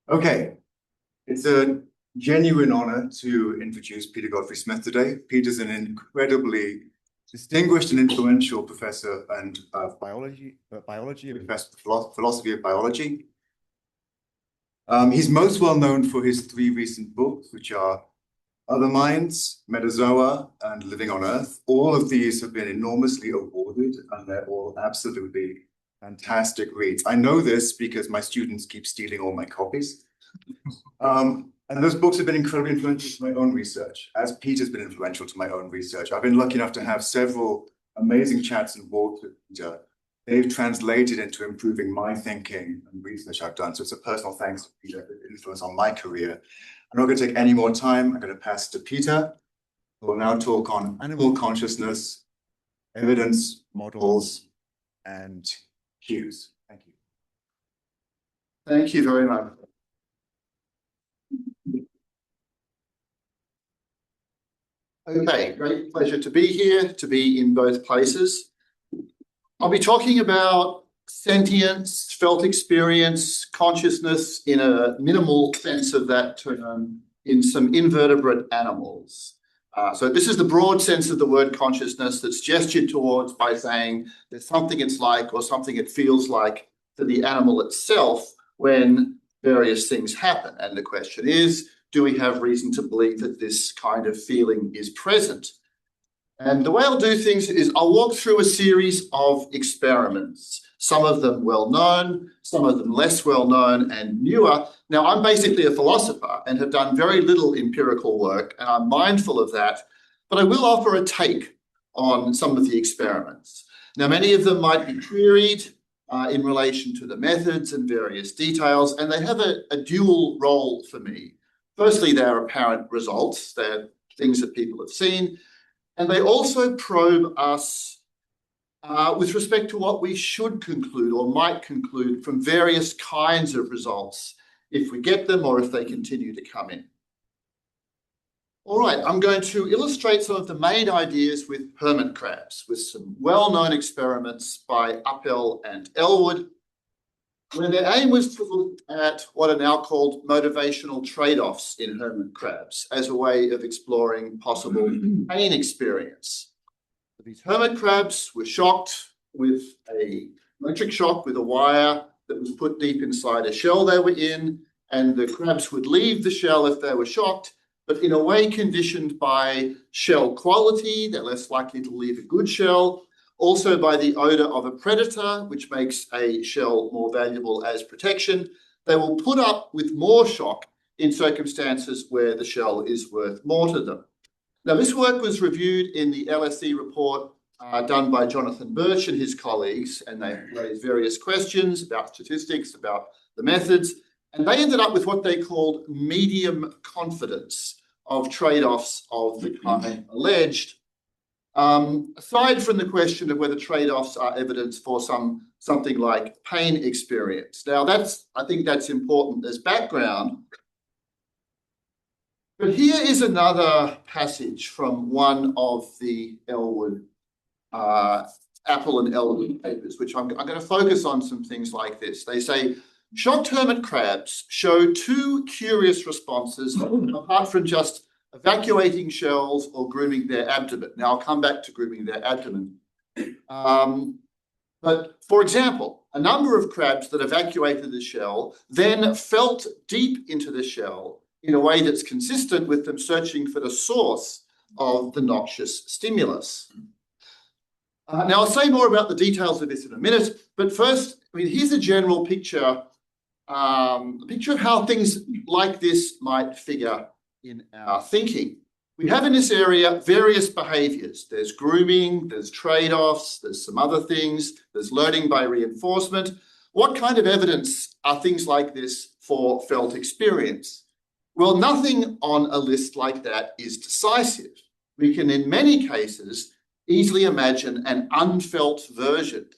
Okay, it's a genuine honor to introduce Peter Godfrey-Smith today. Peter's an incredibly distinguished and influential professor and philosophy of biology. He's most well known for his three recent books, which are Other Minds, Metazoa, and Living on Earth. All of these have been enormously awarded, and they're all absolutely fantastic reads. I know this because my students keep stealing all my copies. And those books have been incredibly influential to my own research, as Peter's been influential to my own research. I've been lucky enough to have several amazing chats and walks with Peter. They've translated into improving my thinking and research I've done. So it's a personal thanks to Peter for his influence on my career. I'm not going to take any more time. I'm going to pass to Peter, who will now talk on animal consciousness, evidence, models, and cues. Thank you. Thank you very much. Okay, great pleasure to be here, to be in both places. I'll be talking about sentience, felt experience, consciousness in a minimal sense of that term in some invertebrate animals. So this is the broad sense of the word consciousness that's gestured towards by saying there's something it's like or something it feels like to the animal itself when various things happen. And the question is, do we have reason to believe that this kind of feeling is present? And the way I'll do things is I'll walk through a series of experiments, some of them well-known, some of them less well-known and newer. Now, I'm basically a philosopher and have done very little empirical work, and I'm mindful of that, but I will offer a take on some of the experiments. Now, many of them might be queried in relation to the methods and various details, and they have a dual role for me. Firstly, they're apparent results. They're things that people have seen. And they also probe us with respect to what we should conclude or might conclude from various kinds of results, if we get them or if they continue to come in. All right, I'm going to illustrate some of the main ideas with hermit crabs, with some well-known experiments by Appel and Elwood, where their aim was to look at what are now called motivational trade-offs in hermit crabs as a way of exploring possible pain experience. These hermit crabs were shocked with an electric shock with a wire that was put deep inside a shell they were in, and the crabs would leave the shell if they were shocked, but in a way conditioned by shell quality. They're less likely to leave a good shell. Also by the odor of a predator, which makes a shell more valuable as protection. They will put up with more shock in circumstances where the shell is worth more to them. Now, this work was reviewed in the LSE report done by Jonathan Birch and his colleagues, and they raised various questions about statistics, about the methods, and they ended up with what they called medium confidence of trade-offs of the kind alleged. Aside from the question of whether trade-offs are evidence for something like pain experience. Now, I think that's important as background. But here is another passage from one of the Elwood, Appel and Elwood papers, which I'm going to focus on some things like this. They say, shocked hermit crabs show two curious responses apart from just evacuating shells or grooming their abdomen. Now, I'll come back to grooming their abdomen. But for example, a number of crabs that evacuated the shell then felt deep into the shell in a way that's consistent with them searching for the source of the noxious stimulus. Now, I'll say more about the details of this in a minute, but first, here's a general picture, a picture of how things like this might figure in our thinking. We have in this area various behaviors. There's grooming, there's trade-offs, there's some other things, there's learning by reinforcement. What kind of evidence are things like this for felt experience? Well, nothing on a list like that is decisive. We can, in many cases, easily imagine an unfelt version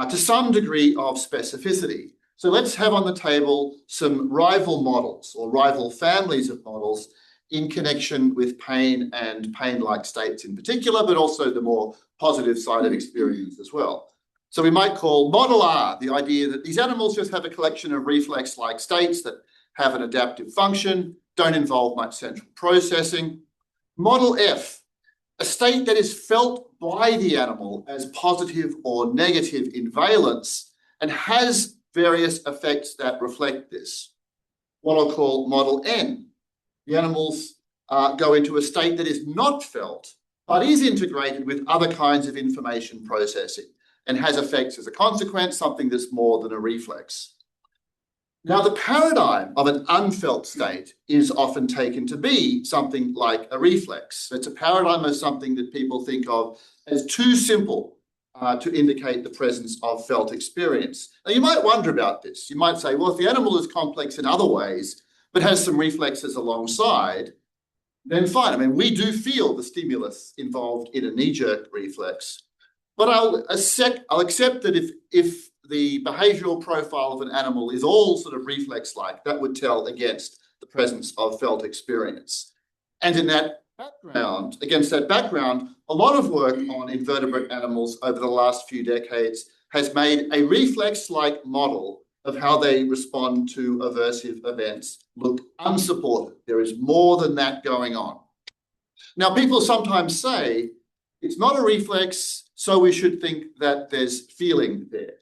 to some degree of specificity. So let's have on the table some rival models or rival families of models in connection with pain and pain-like states in particular, but also the more positive side of experience as well. So we might call model R the idea that these animals just have a collection of reflex-like states that have an adaptive function, don't involve much central processing. Model F, a state that is felt by the animal as positive or negative in valence and has various effects that reflect this. What I'll call Model N, the animals go into a state that is not felt, but is integrated with other kinds of information processing and has effects as a consequence, something that's more than a reflex. Now, the paradigm of an unfelt state is often taken to be something like a reflex. It's a paradigm of something that people think of as too simple to indicate the presence of felt experience. Now, you might wonder about this. You might say, well, if the animal is complex in other ways, but has some reflexes alongside, then fine. I mean, we do feel the stimulus involved in a knee-jerk reflex, but I'll accept that if the behavioural profile of an animal is all sort of reflex-like, that would tell against the presence of felt experience. And in that background, against that background, a lot of work on invertebrate animals over the last few decades has made a reflex-like model of how they respond to aversive events look unsupported. There is more than that going on. Now, people sometimes say it's not a reflex, so we should think that there's feeling there.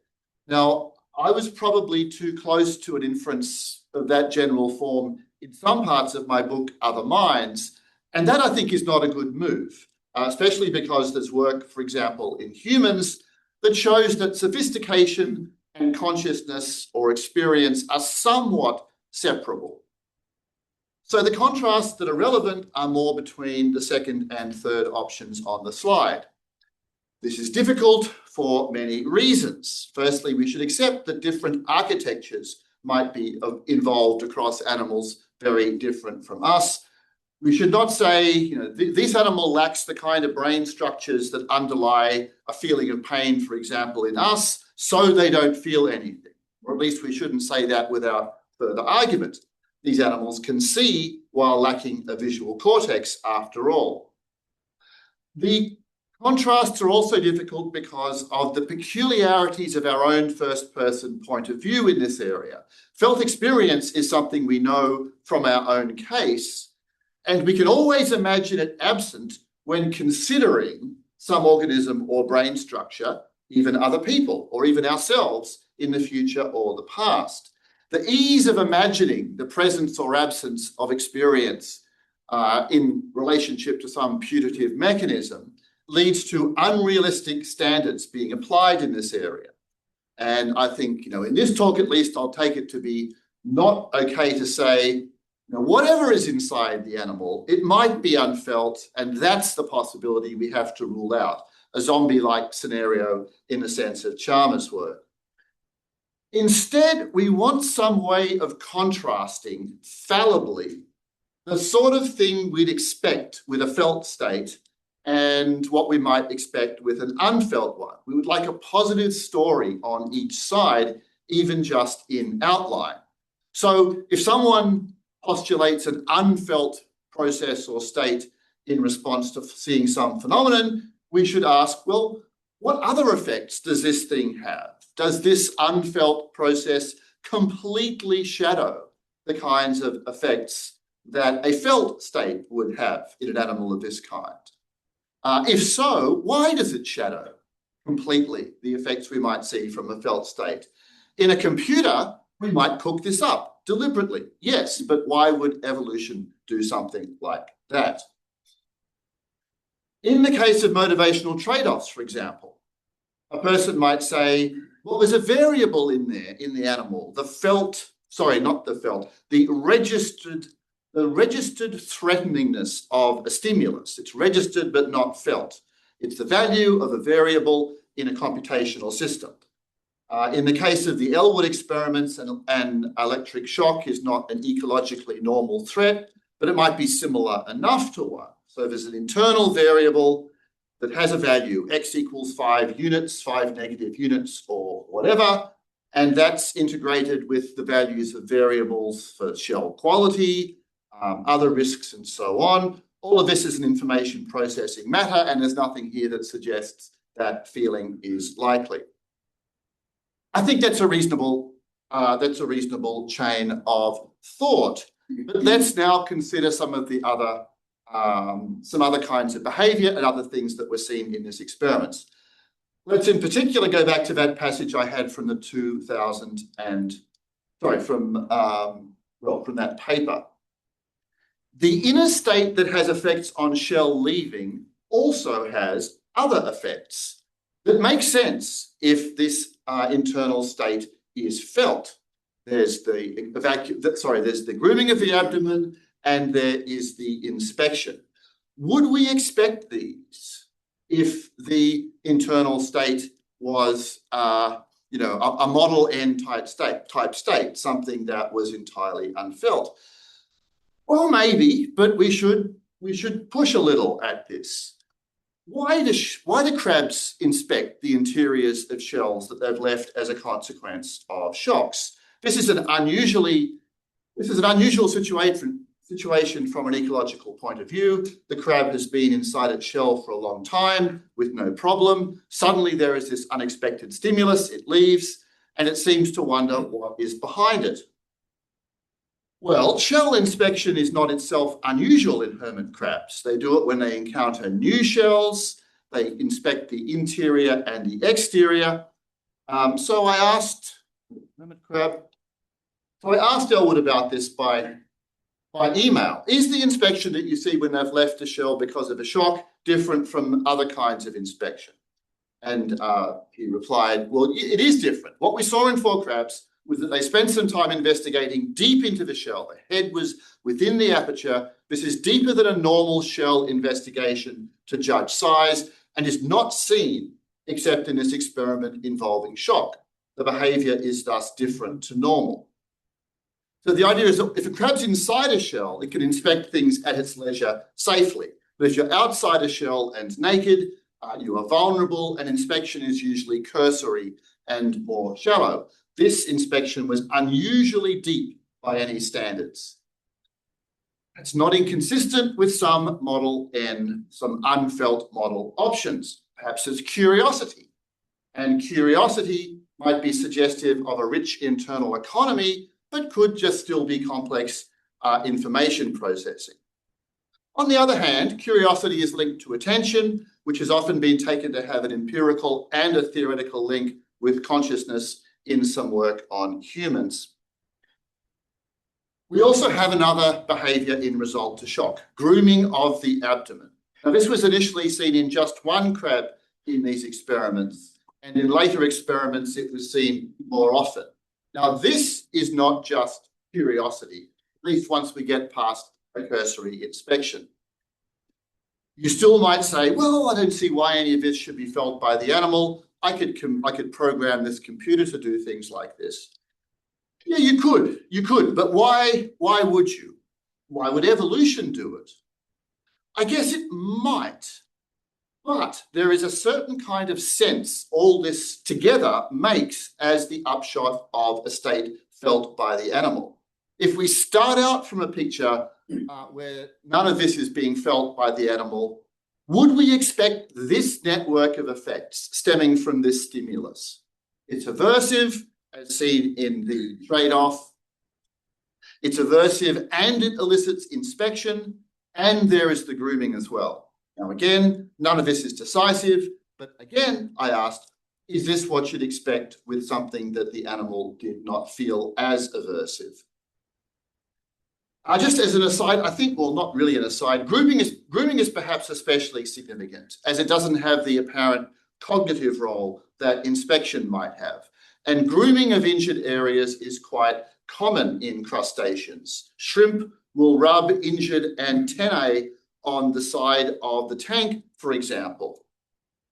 Now, I was probably too close to an inference of that general form in some parts of my book, Other Minds, and that I think is not a good move, especially because there's work, for example, in humans that shows that sophistication and consciousness or experience are somewhat separable. So the contrasts that are relevant are more between the second and third options on the slide. This is difficult for many reasons. Firstly, we should accept that different architectures might be involved across animals very different from us. We should not say, this animal lacks the kind of brain structures that underlie a feeling of pain, for example, in us, so they don't feel anything. Or at least we shouldn't say that without further argument. These animals can see while lacking a visual cortex, after all. The contrasts are also difficult because of the peculiarities of our own first-person point of view in this area. Felt experience is something we know from our own case, and we can always imagine it absent when considering some organism or brain structure, even other people or even ourselves in the future or the past. The ease of imagining the presence or absence of experience in relationship to some putative mechanism leads to unrealistic standards being applied in this area. And I think, in this talk at least, I'll take it to be not okay to say, whatever is inside the animal, it might be unfelt, and that's the possibility we have to rule out, a zombie-like scenario in the sense of Chalmers' work. Instead, we want some way of contrasting fallibly the sort of thing we'd expect with a felt state and what we might expect with an unfelt one. We would like a positive story on each side, even just in outline. So if someone postulates an unfelt process or state in response to seeing some phenomenon, we should ask, well, what other effects does this thing have? Does this unfelt process completely shadow the kinds of effects that a felt state would have in an animal of this kind? If so, why does it shadow completely the effects we might see from a felt state? In a computer, we might cook this up deliberately, yes, but why would evolution do something like that? In the case of motivational trade-offs, for example, a person might say, well, there's a variable in there, in the animal, the registered threateningness of a stimulus. It's registered but not felt. It's the value of a variable in a computational system. In the case of the Elwood experiments, an electric shock is not an ecologically normal threat, but it might be similar enough to one. So there's an internal variable that has a value, x equals 5 units, 5 negative units or whatever, and that's integrated with the values of variables for shell quality, other risks and so on. All of this is an information processing matter, and there's nothing here that suggests that feeling is likely. I think that's a reasonable That's a reasonable chain of thought. But let's now consider some of the other some other kinds of behaviour and other things that were seen in this experiment. Let's in particular go back to that passage I had from the from that paper. The inner state that has effects on shell leaving also has other effects that make sense if this internal state is felt. There's the grooming of the abdomen, and there is the inspection. Would we expect these if the internal state was, a Model N type state, something that was entirely unfelt? Well, maybe, but we should push a little at this. Why do crabs inspect the interiors of shells that they've left as a consequence of shocks? This is an unusual situation from an ecological point of view. The crab has been inside its shell for a long time with no problem. Suddenly there is this unexpected stimulus, it leaves, and it seems to wonder what is behind it. Well, shell inspection is not itself unusual in hermit crabs. They do it when they encounter new shells. They inspect the interior and the exterior. So I asked Elwood about this by email. Is the inspection that you see when they've left a shell because of a shock different from other kinds of inspection? And he replied, well, it is different. What we saw in 4 crabs was that they spent some time investigating deep into the shell. The head was within the aperture. This is deeper than a normal shell investigation to judge size and is not seen except in this experiment involving shock. The behaviour is thus different to normal. So the idea is that if a crab's inside a shell, it can inspect things at its leisure safely. But if you're outside a shell and naked, you are vulnerable, and inspection is usually cursory and more shallow. This inspection was unusually deep by any standards. It's not inconsistent with some Model N, some unfelt model options. Perhaps it's curiosity. And curiosity might be suggestive of a rich internal economy, but could just still be complex information processing. On the other hand, curiosity is linked to attention, which has often been taken to have an empirical and a theoretical link with consciousness in some work on humans. We also have another behaviour in result to shock, grooming of the abdomen. Now, this was initially seen in just 1 crab in these experiments, and in later experiments it was seen more often. Now, this is not just curiosity, at least once we get past a cursory inspection. You still might say, well, I don't see why any of this should be felt by the animal. I could program this computer to do things like this. Yeah, you could, but why would you? Why would evolution do it? I guess it might, but there is a certain kind of sense all this together makes as the upshot of a state felt by the animal. If we start out from a picture where none of this is being felt by the animal, would we expect this network of effects stemming from this stimulus? It's aversive, as seen in the trade-off. It's aversive and it elicits inspection, and there is the grooming as well. Now, again, none of this is decisive, but again, I asked, is this what you'd expect with something that the animal did not feel as aversive? Just as an aside, I think, well, not really an aside, grooming is perhaps especially significant as it doesn't have the apparent cognitive role that inspection might have. And grooming of injured areas is quite common in crustaceans. Shrimp will rub injured antennae on the side of the tank, for example.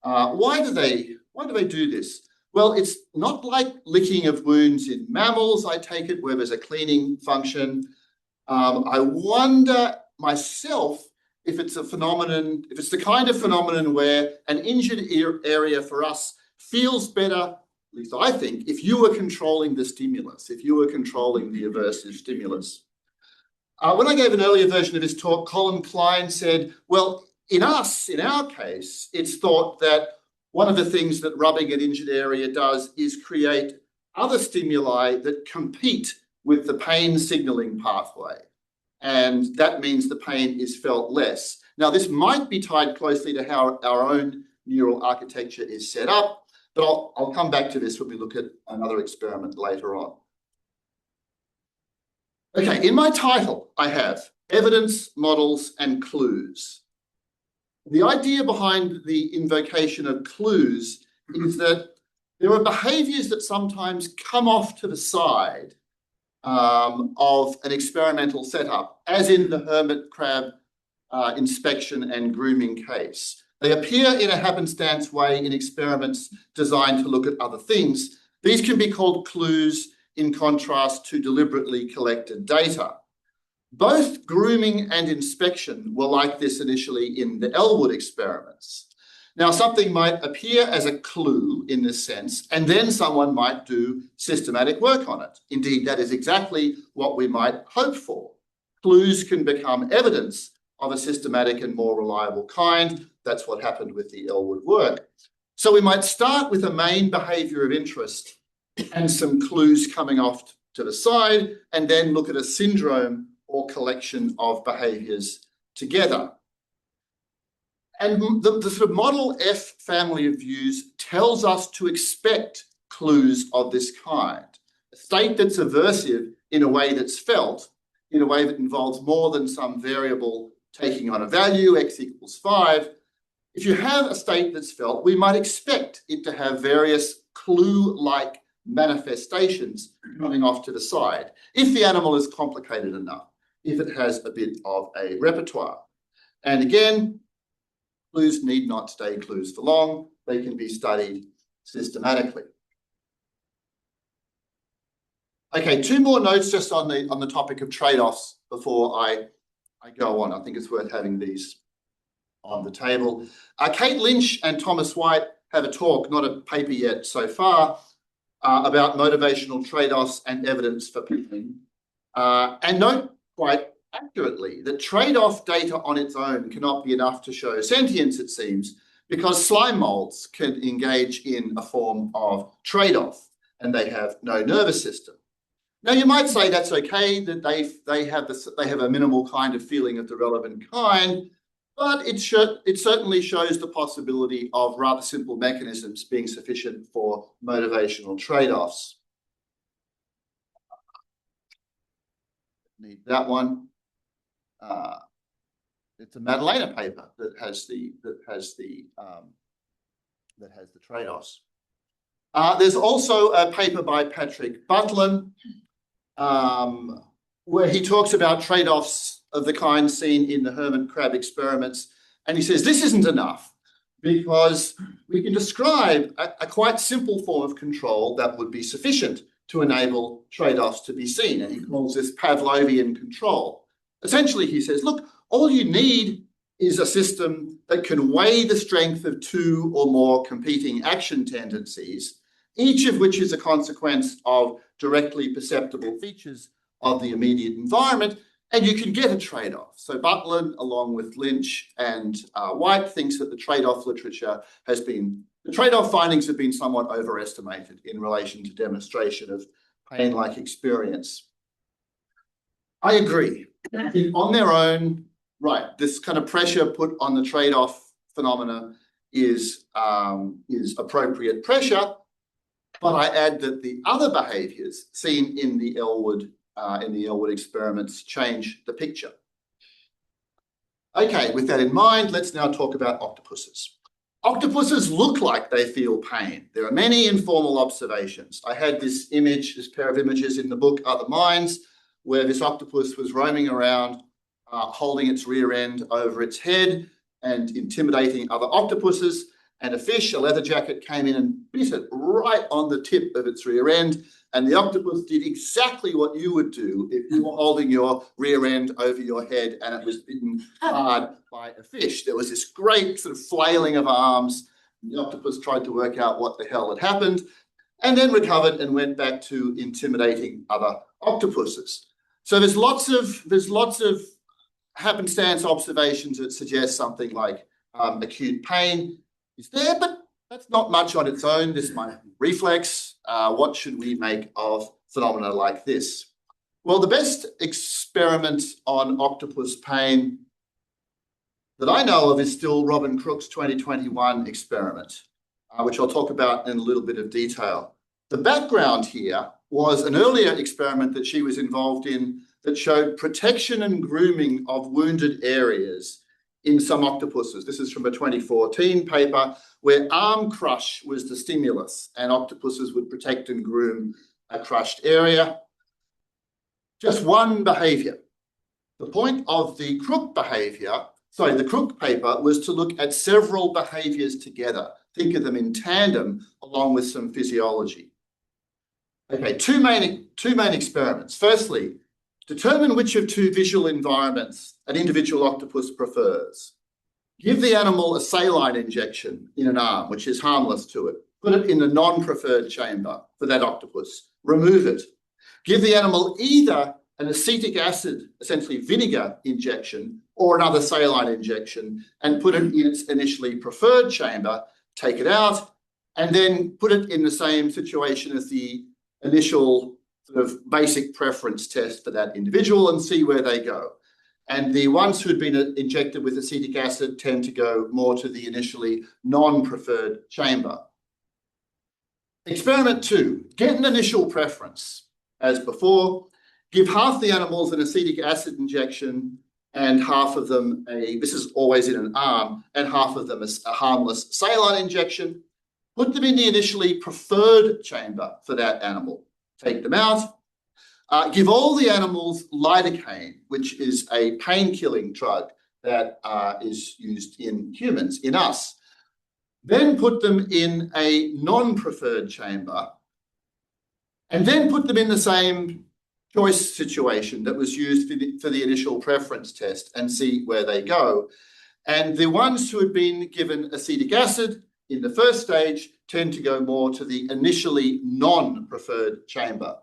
Why do they do this? Well, it's not like licking of wounds in mammals, I take it, where there's a cleaning function. I wonder myself if it's a phenomenon, if it's the kind of phenomenon where an injured area for us feels better, at least I think, if you were controlling the stimulus, if you were controlling the aversive stimulus. When I gave an earlier version of this talk, Colin Klein said, well, in our case, it's thought that one of the things that rubbing an injured area does is create other stimuli that compete with the pain signaling pathway. And that means the pain is felt less. Now, this might be tied closely to how our own neural architecture is set up, but I'll come back to this when we look at another experiment later on. Okay, in my title, I have evidence, models, and clues. The idea behind the invocation of clues is that there are behaviours that sometimes come off to the side of an experimental setup, as in the hermit crab inspection and grooming case. They appear in a happenstance way in experiments designed to look at other things. These can be called clues in contrast to deliberately collected data. Both grooming and inspection were like this initially in the Elwood experiments. Now, something might appear as a clue in this sense, and then someone might do systematic work on it. Indeed, that is exactly what we might hope for. Clues can become evidence of a systematic and more reliable kind. That's what happened with the Elwood work. So we might start with a main behaviour of interest and some clues coming off to the side, and then look at a syndrome or collection of behaviours together. And the sort of Model F family of views tells us to expect clues of this kind. A state that's aversive in a way that's felt, in a way that involves more than some variable taking on a value, x equals 5. If you have a state that's felt, we might expect it to have various clue-like manifestations coming off to the side, if the animal is complicated enough, if it has a bit of a repertoire. And again, clues need not stay clues for long. They can be studied systematically. Okay, two more notes just on the topic of trade-offs before I go on. I think it's worth having these on the table. Kate Lynch and Thomas White have a talk, not a paper yet so far, about motivational trade-offs and evidence for pain. And note quite accurately that trade-off data on its own cannot be enough to show sentience, it seems, because slime molds can engage in a form of trade-off and they have no nervous system. Now, you might say that's okay, that they have a minimal kind of feeling of the relevant kind, but it certainly shows the possibility of rather simple mechanisms being sufficient for motivational trade-offs. Need that one. It's a Madalena paper that has the trade-offs. There's also a paper by Patrick Butlin where he talks about trade-offs of the kind seen in the hermit crab experiments, and he says this isn't enough because we can describe a quite simple form of control that would be sufficient to enable trade-offs to be seen, and he calls this Pavlovian control. Essentially, he says, look, all you need is a system that can weigh the strength of two or more competing action tendencies, each of which is a consequence of directly perceptible features of the immediate environment, and you can get a trade-off. So Butlin, along with Lynch and White, thinks that the trade-off literature the trade-off findings have been somewhat overestimated in relation to demonstration of pain-like experience. I agree. On their own, right, this kind of pressure put on the trade-off phenomena is appropriate pressure, but I add that the other behaviours seen in the Elwood experiments change the picture. Okay, with that in mind, let's now talk about octopuses. Octopuses look like they feel pain. There are many informal observations. I had this pair of images in the book Other Minds, where this octopus was roaming around, holding its rear end over its head and intimidating other octopuses. And a leather jacket, came in and bit it right on the tip of its rear end. And the octopus did exactly what you would do if you were holding your rear end over your head and it was bitten hard by a fish. There was this great sort of flailing of arms. The octopus tried to work out what the hell had happened and then recovered and went back to intimidating other octopuses. So there's lots of happenstance observations that suggest something like acute pain is there, but That's not much on its own. This might be reflex. What should we make of phenomena like this? Well, the best experiment on octopus pain that I know of is still Robin Crook's 2021 experiment, which I'll talk about in a little bit of detail. The background here was an earlier experiment that she was involved in that showed protection and grooming of wounded areas in some octopuses. This is from a 2014 paper where arm crush was the stimulus and octopuses would protect and groom a crushed area. Just one behavior. The point of the Crook the Crook paper was to look at several behaviors together. Think of them in tandem along with some physiology. Okay, two main experiments. Firstly, determine which of two visual environments an individual octopus prefers. Give the animal a saline injection in an arm, which is harmless to it. Put it in the non-preferred chamber for that octopus. Remove it. Give the animal either an acetic acid, essentially vinegar injection, or another saline injection, and put it in its initially preferred chamber, take it out, and then put it in the same situation as the initial sort of basic preference test for that individual and see where they go. And the ones who had been injected with acetic acid tend to go more to the initially non-preferred chamber. Experiment 2, get an initial preference. As before, give half the animals an acetic acid injection and half of them this is always in an arm, and half of them a harmless saline injection. Put them in the initially preferred chamber for that animal. Take them out. Give all the animals lidocaine, which is a pain-killing drug that is used in humans, in us. Then put them in a non-preferred chamber, and then put them in the same choice situation that was used for the initial preference test and see where they go. And the ones who had been given acetic acid in the first stage tend to go more to the initially non-preferred chamber.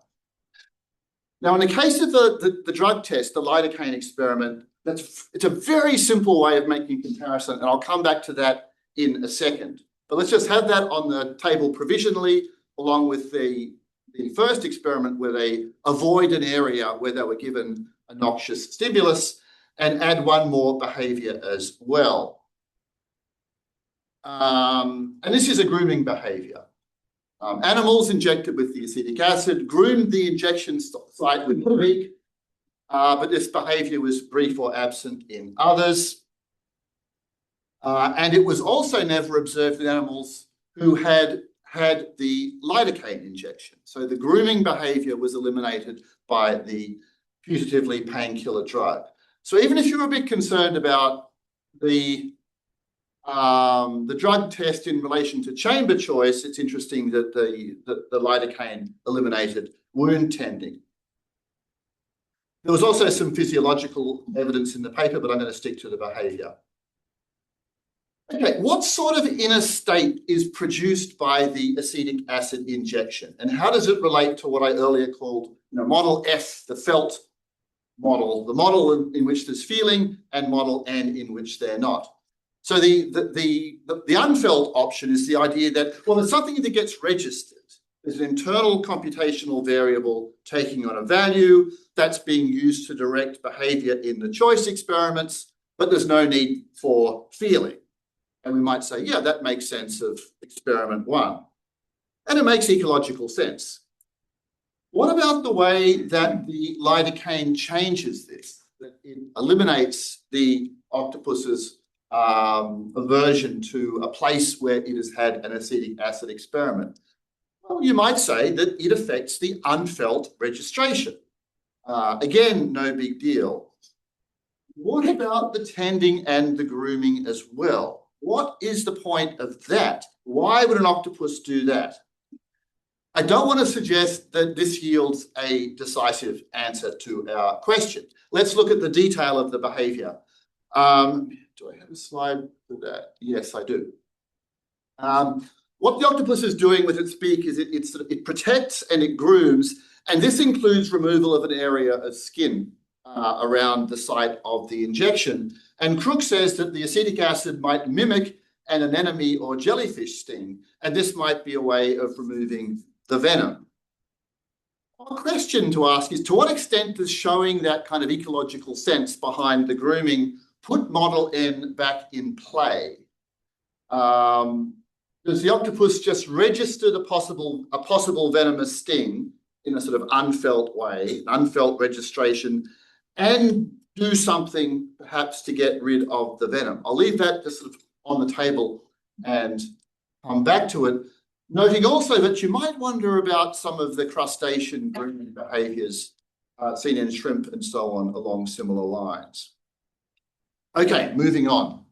Now, in the case of the drug test, the lidocaine experiment, it's a very simple way of making a comparison, and I'll come back to that in a second. But let's just have that on the table provisionally, along with the first experiment where they avoid an area where they were given a noxious stimulus, and add one more behavior as well. And this is a grooming behavior. Animals injected with the acetic acid groomed the injection site with the beak, but this behavior was brief or absent in others. And it was also never observed in animals who had the lidocaine injection. So the grooming behavior was eliminated by the putatively painkiller drug. So even if you're a bit concerned about the drug test in relation to chamber choice, it's interesting that the lidocaine eliminated wound tending. There was also some physiological evidence in the paper, but I'm going to stick to the behavior. Okay, what sort of inner state is produced by the acetic acid injection? And how does it relate to what I earlier called model F, the felt model, the model in which there's feeling, and model N in which they're not? So the unfelt option is the idea that, well, there's something that gets registered. There's an internal computational variable taking on a value that's being used to direct behavior in the choice experiments, but there's no need for feeling. And we might say, yeah, that makes sense of experiment 1. And it makes ecological sense. What about the way that the lidocaine changes this? That it eliminates the octopus's aversion to a place where it has had an acetic acid experiment? Well, you might say that it affects the unfelt registration. Again, no big deal. What about the tending and the grooming as well? What is the point of that? Why would an octopus do that? I don't want to suggest that this yields a decisive answer to our question. Let's look at the detail of the behavior. Do I have a slide for that? Yes, I do. What the octopus is doing with its beak is it protects and it grooms, and this includes removal of an area of skin around the site of the injection. And Crook says that the acetic acid might mimic an anemone or jellyfish sting, and this might be a way of removing the venom. A question to ask is, to what extent does showing that kind of ecological sense behind the grooming put Model N back in play? Does the octopus just register a possible venomous sting in a sort of unfelt way, unfelt registration, and do something perhaps to get rid of the venom? I'll leave that just sort of on the table and come back to it, noting also that you might wonder about some of the crustacean grooming behaviours seen in shrimp and so on along similar lines. Okay, moving on.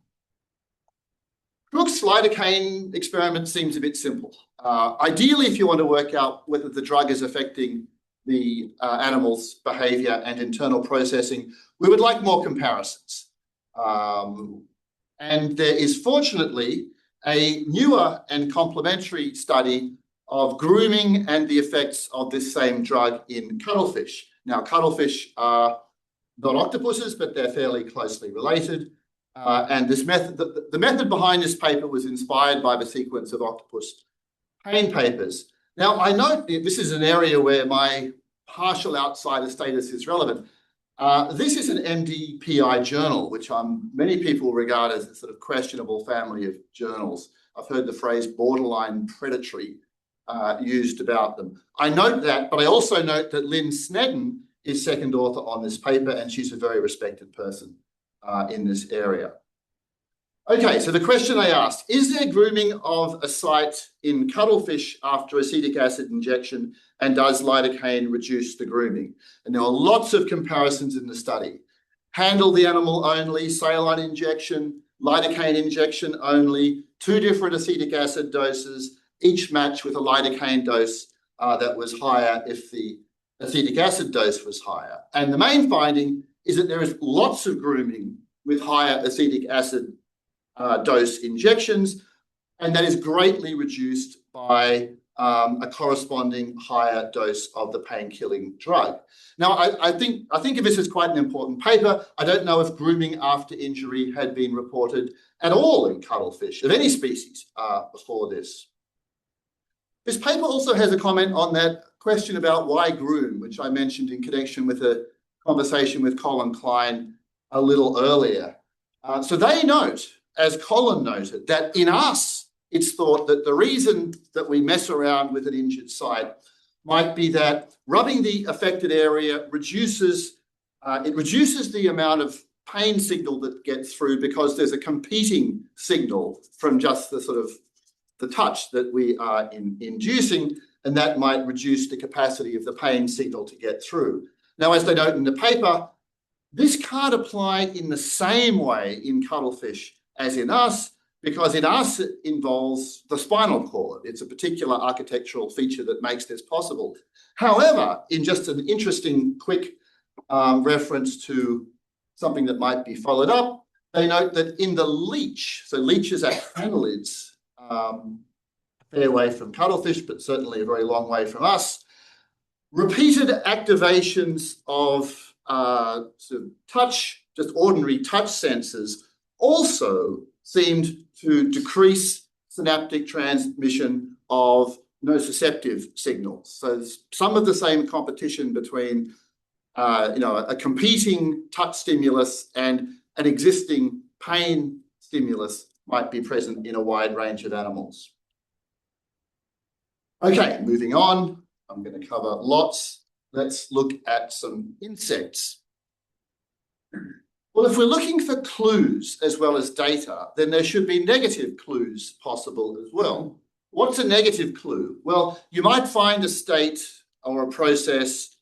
Crookes' lidocaine experiment seems a bit simple. Ideally, if you want to work out whether the drug is affecting the animal's behaviour and internal processing, we would like more comparisons. And there is fortunately a newer and complementary study of grooming and the effects of this same drug in cuttlefish. Now, cuttlefish are not octopuses, but they're fairly closely related. And this method, the method behind this paper was inspired by the sequence of octopus pain papers. Now, I note this is an area where my partial outsider status is relevant. This is an MDPI journal, which many people regard as a sort of questionable family of journals. I've heard the phrase borderline predatory used about them. I note that, but I also note that Lynn Snedden is second author on this paper, and she's a very respected person in this area. Okay, so the question I asked, is there grooming of a site in cuttlefish after acetic acid injection, and does lidocaine reduce the grooming? And there are lots of comparisons in the study. Handle the animal only, saline injection, lidocaine injection only, 2 different acetic acid doses, each matched with a lidocaine dose that was higher if the acetic acid dose was higher. And the main finding is that there is lots of grooming with higher acetic acid dose injections, and that is greatly reduced by a corresponding higher dose of the pain-killing drug. Now, I think of this as quite an important paper. I don't know if grooming after injury had been reported at all in cuttlefish of any species before this. This paper also has a comment on that question about why groom, which I mentioned in connection with a conversation with Colin Klein a little earlier. So they note, as Colin noted, that in us, it's thought that the reason that we mess around with an injured site might be that rubbing the affected area reduces the amount of pain signal that gets through, because there's a competing signal from just the sort of the touch that we are inducing, and that might reduce the capacity of the pain signal to get through. Now, as they note in the paper, this can't apply in the same way in cuttlefish as in us, because in us it involves the spinal cord. It's a particular architectural feature that makes this possible. However, in just an interesting quick reference to something that might be followed up, they note that in the leech, so leeches are annelids, a fair way from cuttlefish, but certainly a very long way from us, repeated activations of sort of touch, just ordinary touch sensors, also seemed to decrease synaptic transmission of nociceptive signals. So some of the same competition between a competing touch stimulus and an existing pain stimulus might be present in a wide range of animals. Okay, moving on. I'm going to cover lots. Let's look at some insects. Well, if we're looking for clues as well as data, then there should be negative clues possible as well. What's a negative clue? Well, you might find a state or a process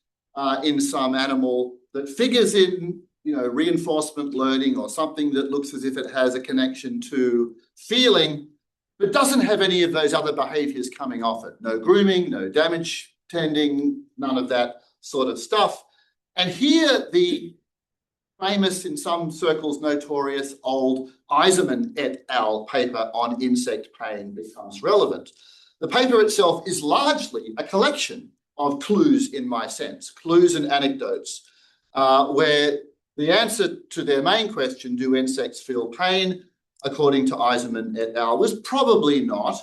in some animal that figures in, reinforcement learning, or something that looks as if it has a connection to feeling, but doesn't have any of those other behaviors coming off it. No grooming, no damage tending, none of that sort of stuff. And here the famous, in some circles notorious, old Eiserman et al. Paper on insect pain becomes relevant. The paper itself is largely a collection of clues, in my sense, clues and anecdotes, where the answer to their main question, do insects feel pain, according to Eisenman et al., was probably not.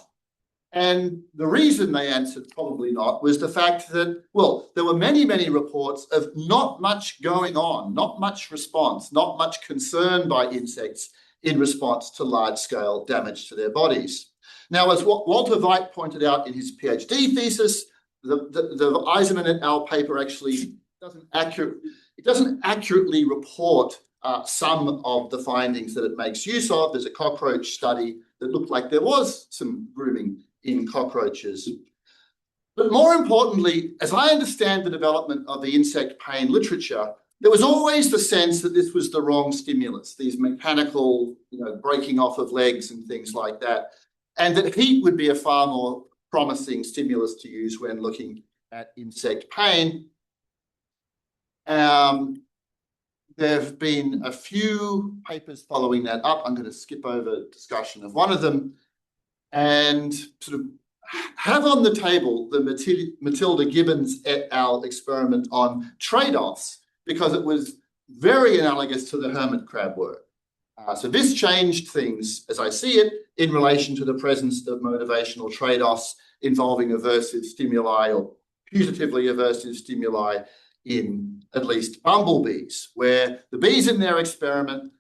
And the reason they answered probably not was the fact that, well, there were many, many reports of not much going on, not much response, not much concern by insects in response to large-scale damage to their bodies. Now, as Walter Veit pointed out in his PhD thesis, the Eisenman et al. Paper actually doesn't accurately report some of the findings that it makes use of. There's a cockroach study that looked like there was some grooming in cockroaches. But more importantly, as I understand the development of the insect pain literature, there was always the sense that this was the wrong stimulus, these mechanical, breaking off of legs and things like that, and that heat would be a far more promising stimulus to use when looking at insect pain. There have been a few papers following that up. I'm going to skip over discussion of one of them and sort of have on the table the Matilda Gibbons et al. Experiment on trade-offs, because it was very analogous to the hermit crab work. So this changed things, as I see it, in relation to the presence of motivational trade-offs involving aversive stimuli or putatively aversive stimuli in at least bumblebees, where the bees in their experiment,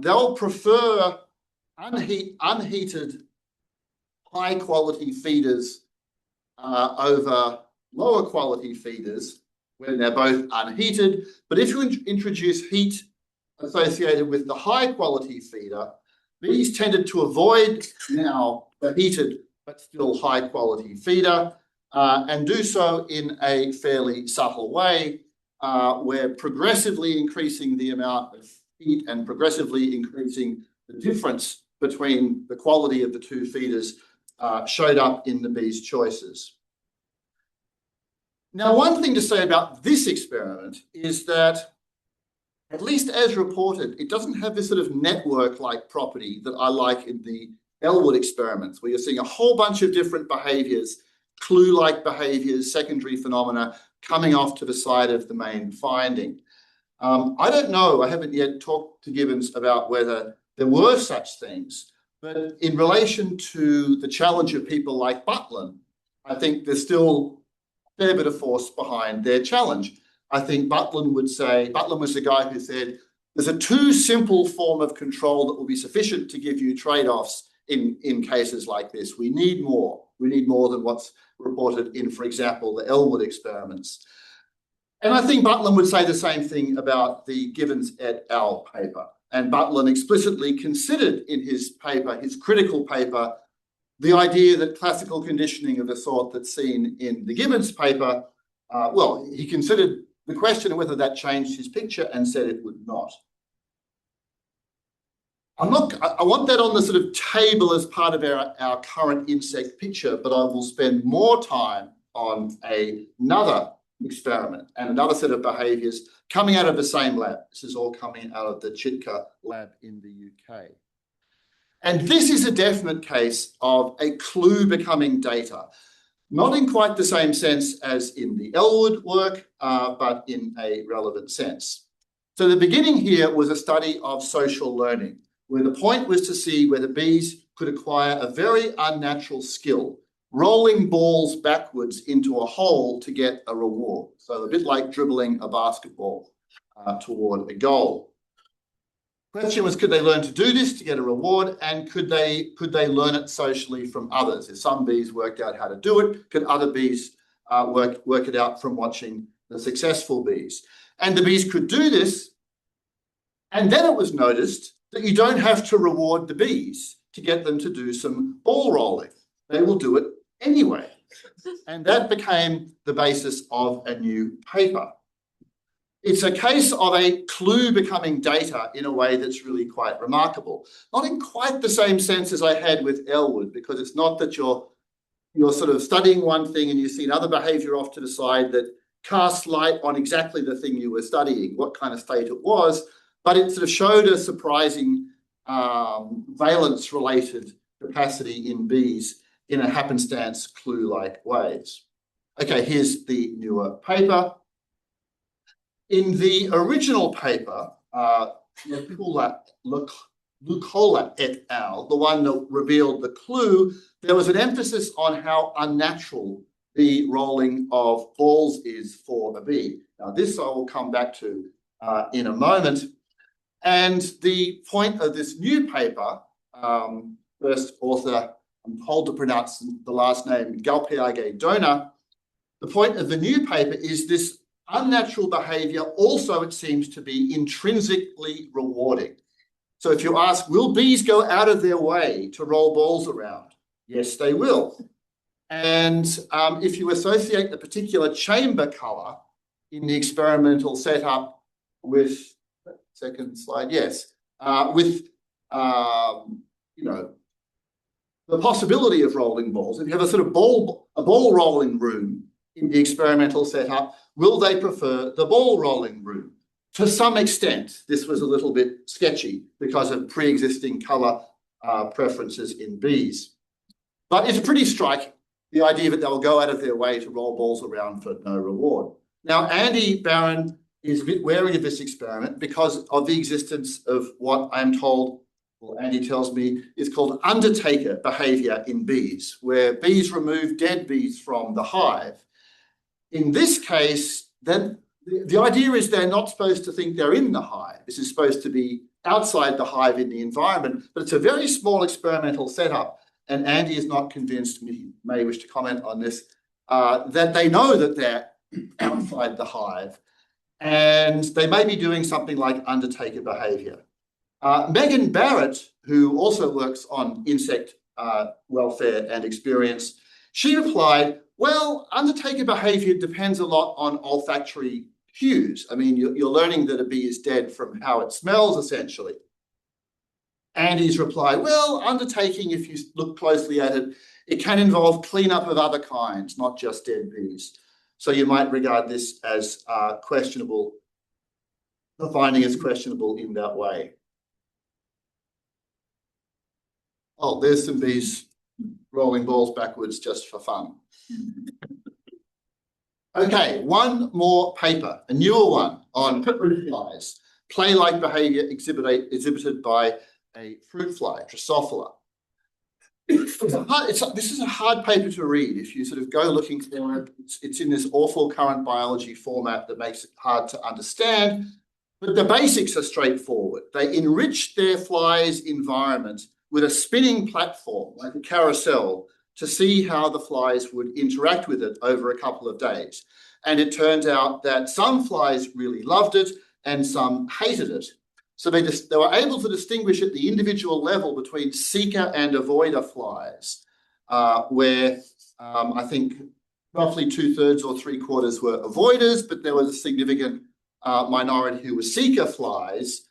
they'll prefer unheated high-quality feeders over lower-quality feeders when they're both unheated. But if you introduce heat associated with the high-quality feeder, bees tended to avoid now the heated but still high-quality feeder, and do so in a fairly subtle way, where progressively increasing the amount of heat and progressively increasing the difference between the quality of the two feeders showed up in the bees' choices. Now, one thing to say about this experiment is that, at least as reported, it doesn't have this sort of network-like property that I like in the Elwood experiments, where you're seeing a whole bunch of different behaviours, clue-like behaviours, secondary phenomena coming off to the side of the main finding. I don't know, I haven't yet talked to Gibbons about whether there were such things, but in relation to the challenge of people like Butlin, I think there's still a fair bit of force behind their challenge. I think Butlin was the guy who said, there's a too simple form of control that will be sufficient to give you trade-offs in cases like this. We need more. We need more than what's reported in, for example, the Elwood experiments. And I think Butlin would say the same thing about the Gibbons et al. Paper. And Butlin explicitly considered in his paper, his critical paper, the idea that classical conditioning of the sort that's seen in the Gibbons paper, he considered the question of whether that changed his picture and said it would not. I want that on the sort of table as part of our current insect picture, but I will spend more time on another experiment and another set of behaviours coming out of the same lab. This is all coming out of the Chitka lab in the UK. And this is a definite case of a clue becoming data, not in quite the same sense as in the Elwood work, but in a relevant sense. So the beginning here was a study of social learning, where the point was to see whether bees could acquire a very unnatural skill, rolling balls backwards into a hole to get a reward. So a bit like dribbling a basketball toward a goal. The question was, could they learn to do this to get a reward, and could they learn it socially from others? If some bees worked out how to do it, could other bees work it out from watching the successful bees? And the bees could do this, and then it was noticed that you don't have to reward the bees to get them to do some ball rolling. They will do it anyway. And that became the basis of a new paper. It's a case of a clue becoming data in a way that's really quite remarkable. Not in quite the same sense as I had with Elwood, because it's not that you're sort of studying one thing and you see another behaviour off to the side that casts light on exactly the thing you were studying, what kind of state it was, but it sort of showed a surprising valence-related capacity in bees in a happenstance clue-like ways. Okay, here's the newer paper. In the original paper, Lucola et al., the one that revealed the clue, there was an emphasis on how unnatural the rolling of balls is for a bee. Now, this I will come back to in a moment. And the point of this new paper, first author, I'm told to pronounce the last name, Godfrey-Smith. The point of the new paper is this unnatural behavior also, it seems to be intrinsically rewarding. So if you ask, will bees go out of their way to roll balls around? Yes, they will. And if you associate the particular chamber color in the experimental setup with, second slide, yes, with, the possibility of rolling balls, if you have a sort of ball rolling room in the experimental setup, will they prefer the ball rolling room? To some extent, this was a little bit sketchy because of pre-existing colour preferences in bees. But it's pretty striking, the idea that they'll go out of their way to roll balls around for no reward. Now, Andy Barron is a bit wary of this experiment because of the existence of what I'm told, well, Andy tells me, is called undertaker behaviour in bees, where bees remove dead bees from the hive. In this case, then the idea is they're not supposed to think they're in the hive. This is supposed to be outside the hive in the environment, but it's a very small experimental setup. And Andy is not convinced, he may wish to comment on this, that they know that they're outside the hive and they may be doing something like undertaker behaviour. Megan Barrett, who also works on insect welfare and experience, she replied, well, undertaker behaviour depends a lot on olfactory cues. I mean, you're learning that a bee is dead from how it smells, essentially. Andy's reply, well, undertaking, if you look closely at it, it can involve cleanup of other kinds, not just dead bees. So you might regard this as questionable, the finding is questionable in that way. Oh, there's some bees rolling balls backwards just for fun. Okay, one more paper, a newer one on fruit flies, play-like behaviour exhibited by a fruit fly, Drosophila. This is a hard paper to read if you sort of go looking for it. It's in this awful current biology format that makes it hard to understand, but the basics are straightforward. They enrich their fly's environment with a spinning platform, like a carousel, to see how the flies would interact with it over a couple of days. And it turns out that some flies really loved it and some hated it. So they were able to distinguish at the individual level between seeker and avoider flies, where I think roughly 2/3 or 3/4 were avoiders, but there was a significant minority who were seeker flies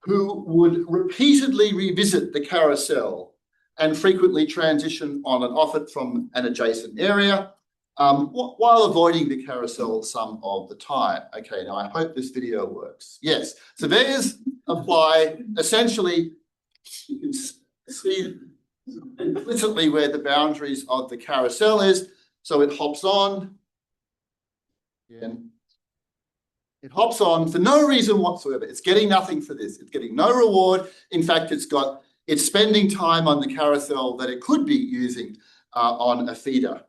who would repeatedly revisit the carousel and frequently transition on and off it from an adjacent area, while avoiding the carousel some of the time. Okay, now I hope this video works. Yes, so there's a fly. Essentially, you can see implicitly where the boundaries of the carousel is. So it hops on. Again. It hops on for no reason whatsoever. It's getting nothing for this. It's getting no reward. In fact, it's spending time on the carousel that it could be using on a feeder.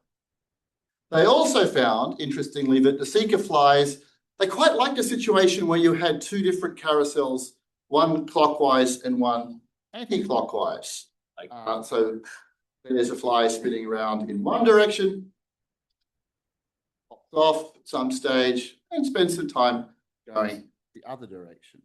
They also found, interestingly, that the seeker flies, they quite liked a situation where you had two different carousels, one clockwise and one anti-clockwise. So there's a fly spinning around in one direction, pops off at some stage, and spends some time going the other direction.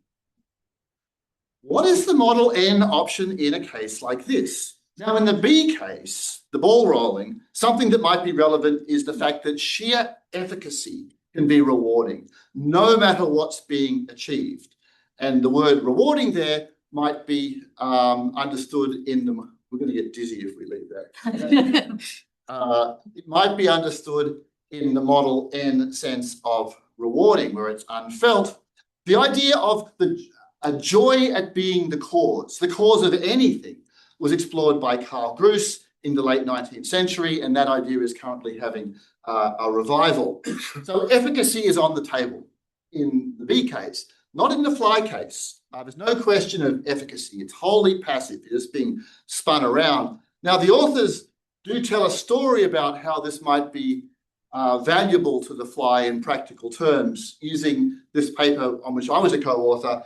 What is the Model N option in a case like this? Now, in the B case, the ball rolling, something that might be relevant is the fact that sheer efficacy can be rewarding, no matter what's being achieved. And the word rewarding there might be understood in the, we're going to get dizzy if we leave that. It might be understood in the Model N sense of rewarding, where it's unfelt. The idea of a joy at being the cause of anything, was explored by Carl Groos in the late 19th century, and that idea is currently having a revival. So efficacy is on the table in the B case, Not in the fly case. There's no question of efficacy. It's wholly passive. It's being spun around. Now, the authors do tell a story about how this might be valuable to the fly in practical terms, using this paper on which I was a co-author.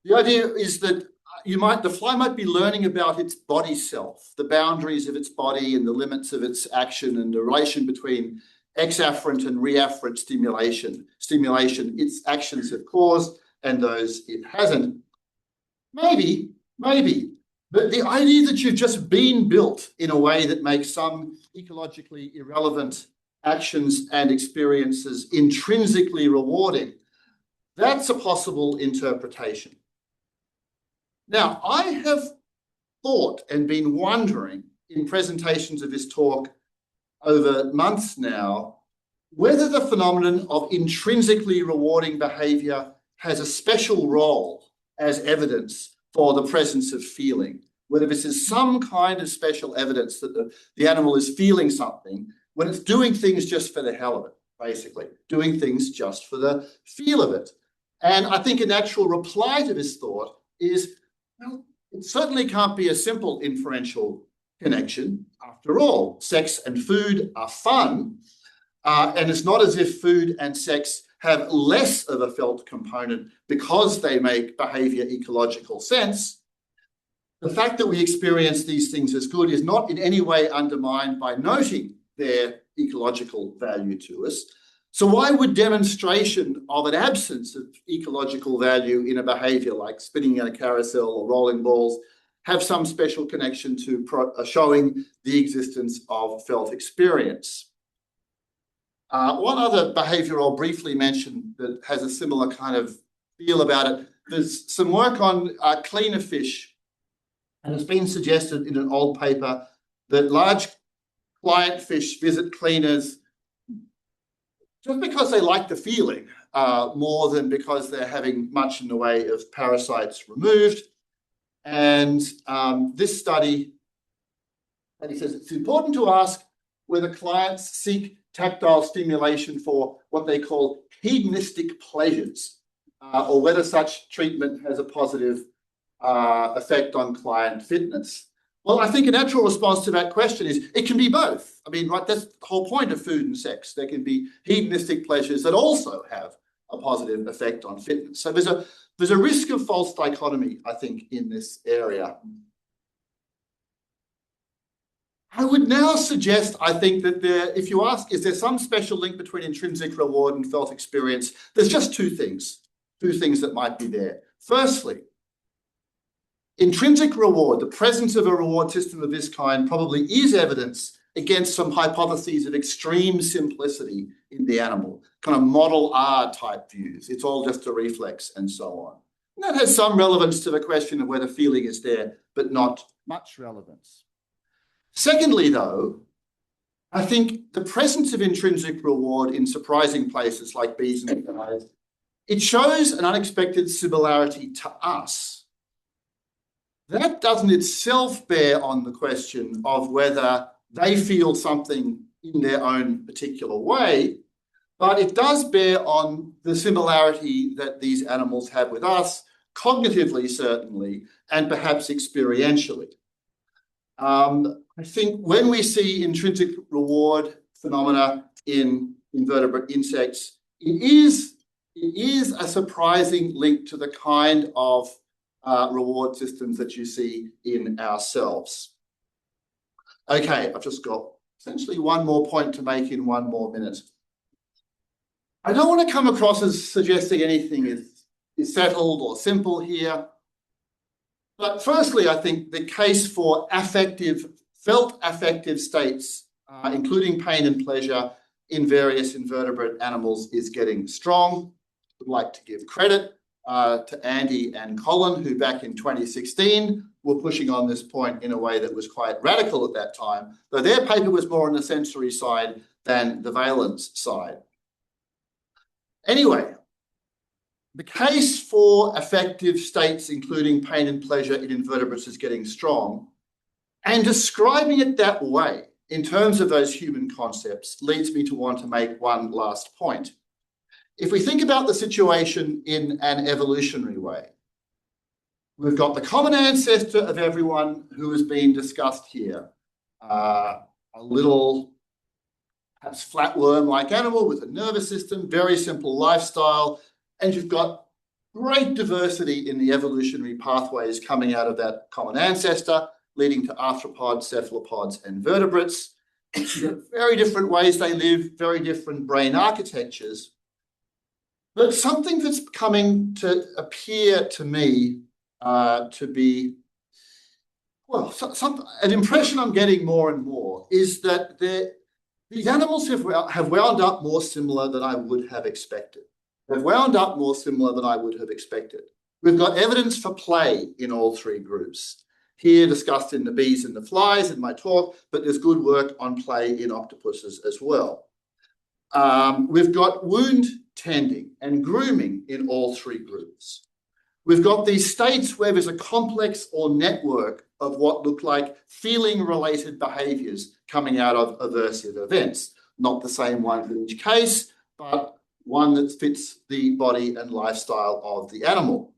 The idea is that the fly might be learning about its body self, the boundaries of its body and the limits of its action, and the relation between exafferent and reafferent stimulation its actions have caused and those it hasn't. Maybe. But the idea that you've just been built in a way that makes some ecologically irrelevant actions and experiences intrinsically rewarding, that's a possible interpretation. Now, I have thought and been wondering in presentations of this talk over months now, whether the phenomenon of intrinsically rewarding behaviour has a special role as evidence for the presence of feeling, whether this is some kind of special evidence that the animal is feeling something when it's doing things just for the hell of it, basically, doing things just for the feel of it. And I think a natural reply to this thought is, well, it certainly can't be a simple inferential connection. After all, sex and food are fun, and it's not as if food and sex have less of a felt component because they make behaviour ecological sense. The fact that we experience these things as good is not in any way undermined by noting their ecological value to us. So why would demonstration of an absence of ecological value in a behaviour like spinning in a carousel or rolling balls have some special connection to showing the existence of felt experience? One other behaviour I'll briefly mention that has a similar kind of feel about it. There's some work on cleaner fish, and it's been suggested in an old paper that large client fish visit cleaners just because they like the feeling, more than because they're having much in the way of parasites removed. And this study says it's important to ask whether clients seek tactile stimulation for what they call hedonistic pleasures, or whether such treatment has a positive effect on client fitness. Well, I think a natural response to that question is it can be both. I mean, right, that's the whole point of food and sex. There can be hedonistic pleasures that also have a positive effect on fitness. So there's a risk of false dichotomy, I think, in this area. I would now suggest, I think, that if you ask, is there some special link between intrinsic reward and felt experience? There's just two things that might be there. Firstly, intrinsic reward, the presence of a reward system of this kind, probably is evidence against some hypotheses of extreme simplicity in the animal, kind of Model R type views. It's all just a reflex and so on. And that has some relevance to the question of whether feeling is there, but not much relevance. Secondly, though, I think the presence of intrinsic reward in surprising places like bees and flies, it shows an unexpected similarity to us. That doesn't itself bear on the question of whether they feel something in their own particular way, but it does bear on the similarity that these animals have with us, cognitively certainly, and perhaps experientially. I think when we see intrinsic reward phenomena in invertebrate insects, it is a surprising link to the kind of reward systems that you see in ourselves. Okay, I've just got essentially one more point to make in 1 more minute. I don't want to come across as suggesting anything is settled or simple here. But firstly, I think the case for felt affective states, including pain and pleasure in various invertebrate animals, is getting strong. I'd like to give credit to Andy and Colin, who back in 2016 were pushing on this point in a way that was quite radical at that time, though their paper was more on the sensory side than the valence side. Anyway, the case for affective states, including pain and pleasure in invertebrates, is getting strong. And describing it that way, in terms of those human concepts, leads me to want to make one last point. If we think about the situation in an evolutionary way, we've got the common ancestor of everyone who has been discussed here. A little, perhaps flatworm-like animal with a nervous system, very simple lifestyle, and you've got great diversity in the evolutionary pathways coming out of that common ancestor, leading to arthropods, cephalopods, and vertebrates. Very different ways they live, very different brain architectures. But something that's coming to appear to me to be, well, an impression I'm getting more and more is that these animals have wound up more similar than I would have expected. They've wound up more similar than I would have expected. We've got evidence for play in all three groups. Here discussed in the bees and the flies in my talk, but there's good work on play in octopuses as well. We've got wound tending and grooming in all three groups. We've got these states where there's a complex or network of what look like feeling-related behaviours coming out of aversive events. Not the same one in each case, but one that fits the body and lifestyle of the animal.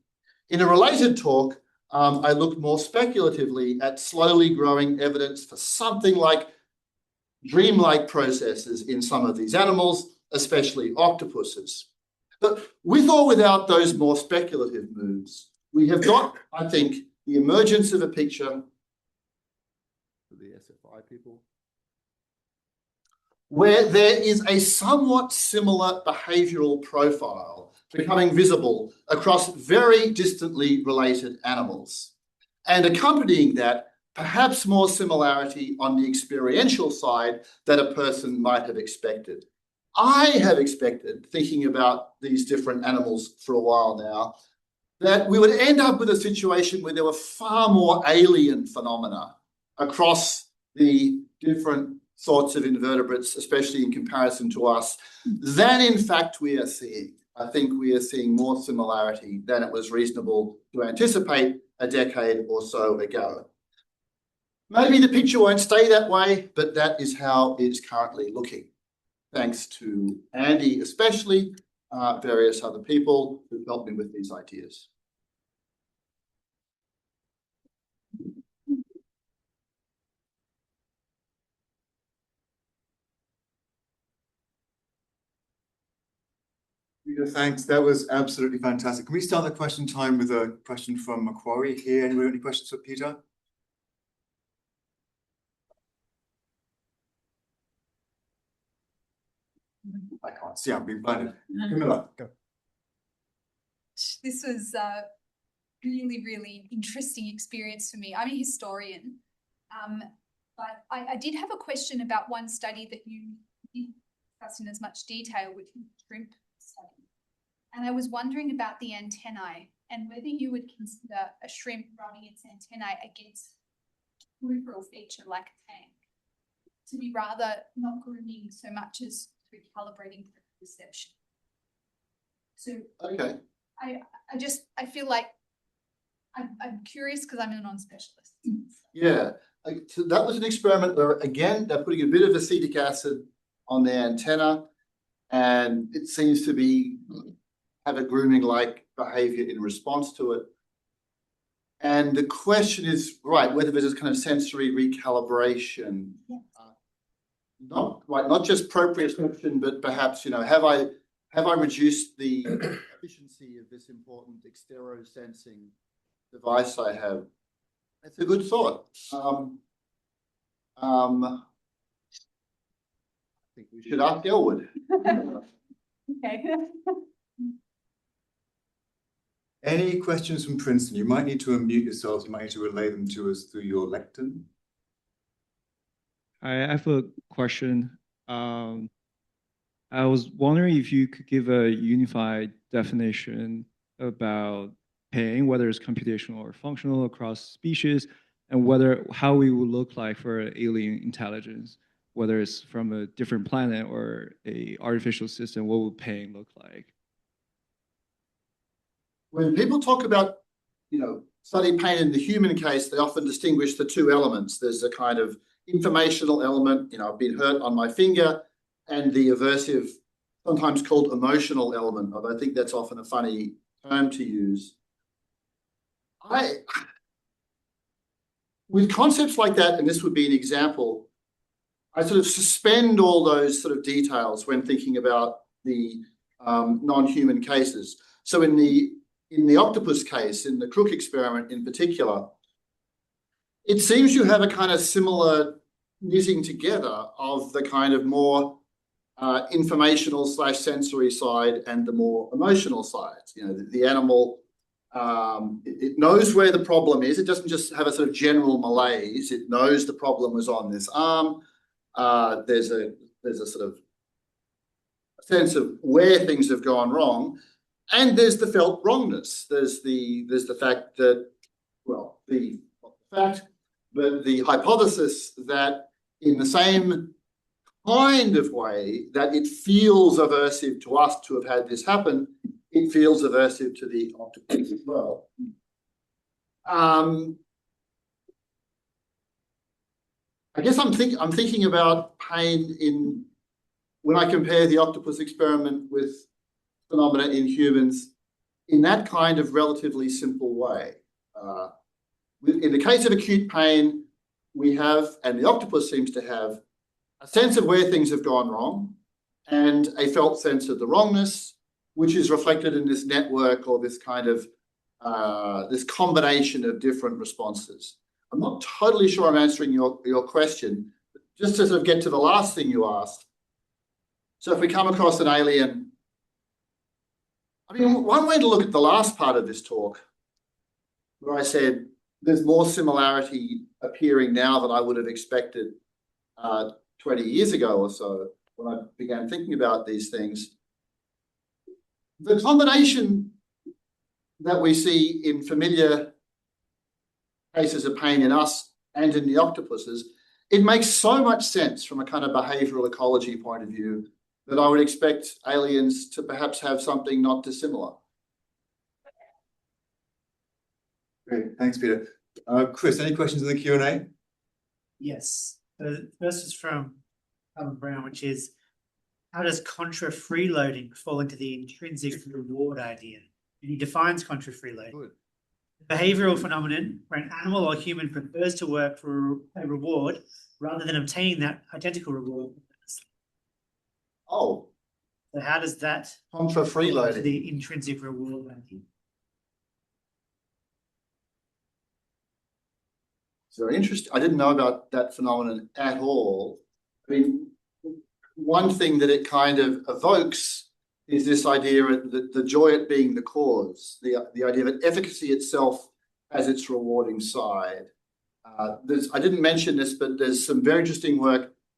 In a related talk, I looked more speculatively at slowly growing evidence for something like dreamlike processes in some of these animals, especially octopuses. But with or without those more speculative moves, we have got, I think, the emergence of a picture for the SFI people, where there is a somewhat similar behavioural profile becoming visible across very distantly related animals. And accompanying that, perhaps more similarity on the experiential side that a person might have expected. I have expected, thinking about these different animals for a while now, that we would end up with a situation where there were far more alien phenomena across the different sorts of invertebrates, especially in comparison to us, than in fact we are seeing. I think we are seeing more similarity than it was reasonable to anticipate a decade or so ago. Maybe the picture won't stay that way, but that is how it's currently looking. Thanks to Andy especially, various other people who've helped me with these ideas. Thanks, that was absolutely fantastic. Can we start the question time with a question from Macquarie here? Anybody got any questions for Peter? I can't see, I'm being blinded. Camilla, go. This was a really, really interesting experience for me. I'm a historian, but I did have a question about one study that you didn't discuss in as much detail, which was the shrimp study. And I was wondering about the antennae and whether you would consider a shrimp rubbing its antennae against a peripheral feature like a tank to be rather not grooming so much as recalibrating perception. So okay. I feel like I'm curious because I'm a non-specialist. Yeah, so that was an experiment where, again, they're putting a bit of acetic acid on their antenna, and it seems to be have a grooming-like behavior in response to it. And the question is, right, whether there's this kind of sensory recalibration, yes. Not just proprioception, but perhaps, have I reduced the efficiency of this important exterosensing device I have? It's a good thought. I think we should ask Elwood. Okay. Any questions from Princeton? You might need to unmute yourselves. You might need to relay them to us through your lectern. I have a question. I was wondering if you could give a unified definition about pain, whether it's computational or functional across species, and how we would look like for alien intelligence, whether it's from a different planet or a artificial system. What would pain look like? When people talk about, study pain in the human case, they often distinguish the two elements. There's a kind of informational element, I've been hurt on my finger, and the aversive sometimes called emotional element, although I think that's often a funny term to use. With concepts like that, and this would be an example, I sort of suspend all those sort of details when thinking about the non-human cases. So in the octopus case, in the Crook experiment in particular, it seems you have a kind of similar knitting together of the kind of more informational / sensory side and the more emotional side. You know, the animal, it knows where the problem is. It doesn't just have a sort of general malaise. It knows the problem was on this arm. There's a sort of sense of where things have gone wrong, and there's the felt wrongness. There's the fact that, well, the fact, but the hypothesis that in the same kind of way that it feels aversive to us to have had this happen, it feels aversive to the octopus as well. I guess I'm thinking about pain when I compare the octopus experiment with phenomena in humans in that kind of relatively simple way. In the case of acute pain, we have, and the octopus seems to have, a sense of where things have gone wrong and a felt sense of the wrongness, which is reflected in this network or this kind of this combination of different responses. I'm not totally sure I'm answering your question, but just to sort of get to the last thing you asked. So if we come across an alien, I mean, one way to look at the last part of this talk, where I said there's more similarity appearing now than I would have expected 20 years ago or so, when I began thinking about these things. The combination that we see in familiar cases of pain in us and in the octopuses, it makes so much sense from a kind of behavioral ecology point of view that I would expect aliens to perhaps have something not dissimilar. Great, thanks, Peter. Chris, any questions in the Q&A? Yes. The first is from Alan Brown, which is, how does contra freeloading fall into the intrinsic reward idea? And he defines contra freeloading. Good. Behavioral phenomenon where an animal or human prefers to work for a reward rather than obtaining that identical reward. Oh. So how does that contra freeloading, the intrinsic reward idea? It's very interesting. I didn't know about that phenomenon at all. I mean, one thing that it kind of evokes is this idea that the joy at being the cause, the idea that efficacy itself has its rewarding side. I didn't mention this, but there's some very interesting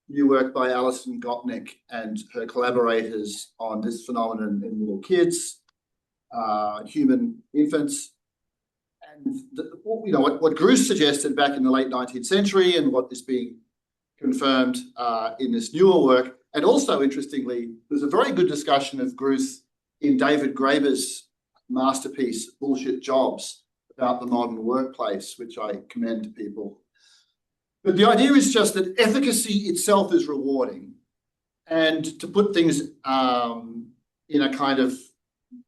new work by Alison Gopnik and her collaborators on this phenomenon in little kids, human infants. And what Gruss suggested back in the late 19th century and what is being confirmed in this newer work. And also, interestingly, there's a very good discussion of Gruss in David Graeber's masterpiece, Bullshit Jobs, about the modern workplace, which I commend to people. But the idea is just that efficacy itself is rewarding. And to put things in a kind of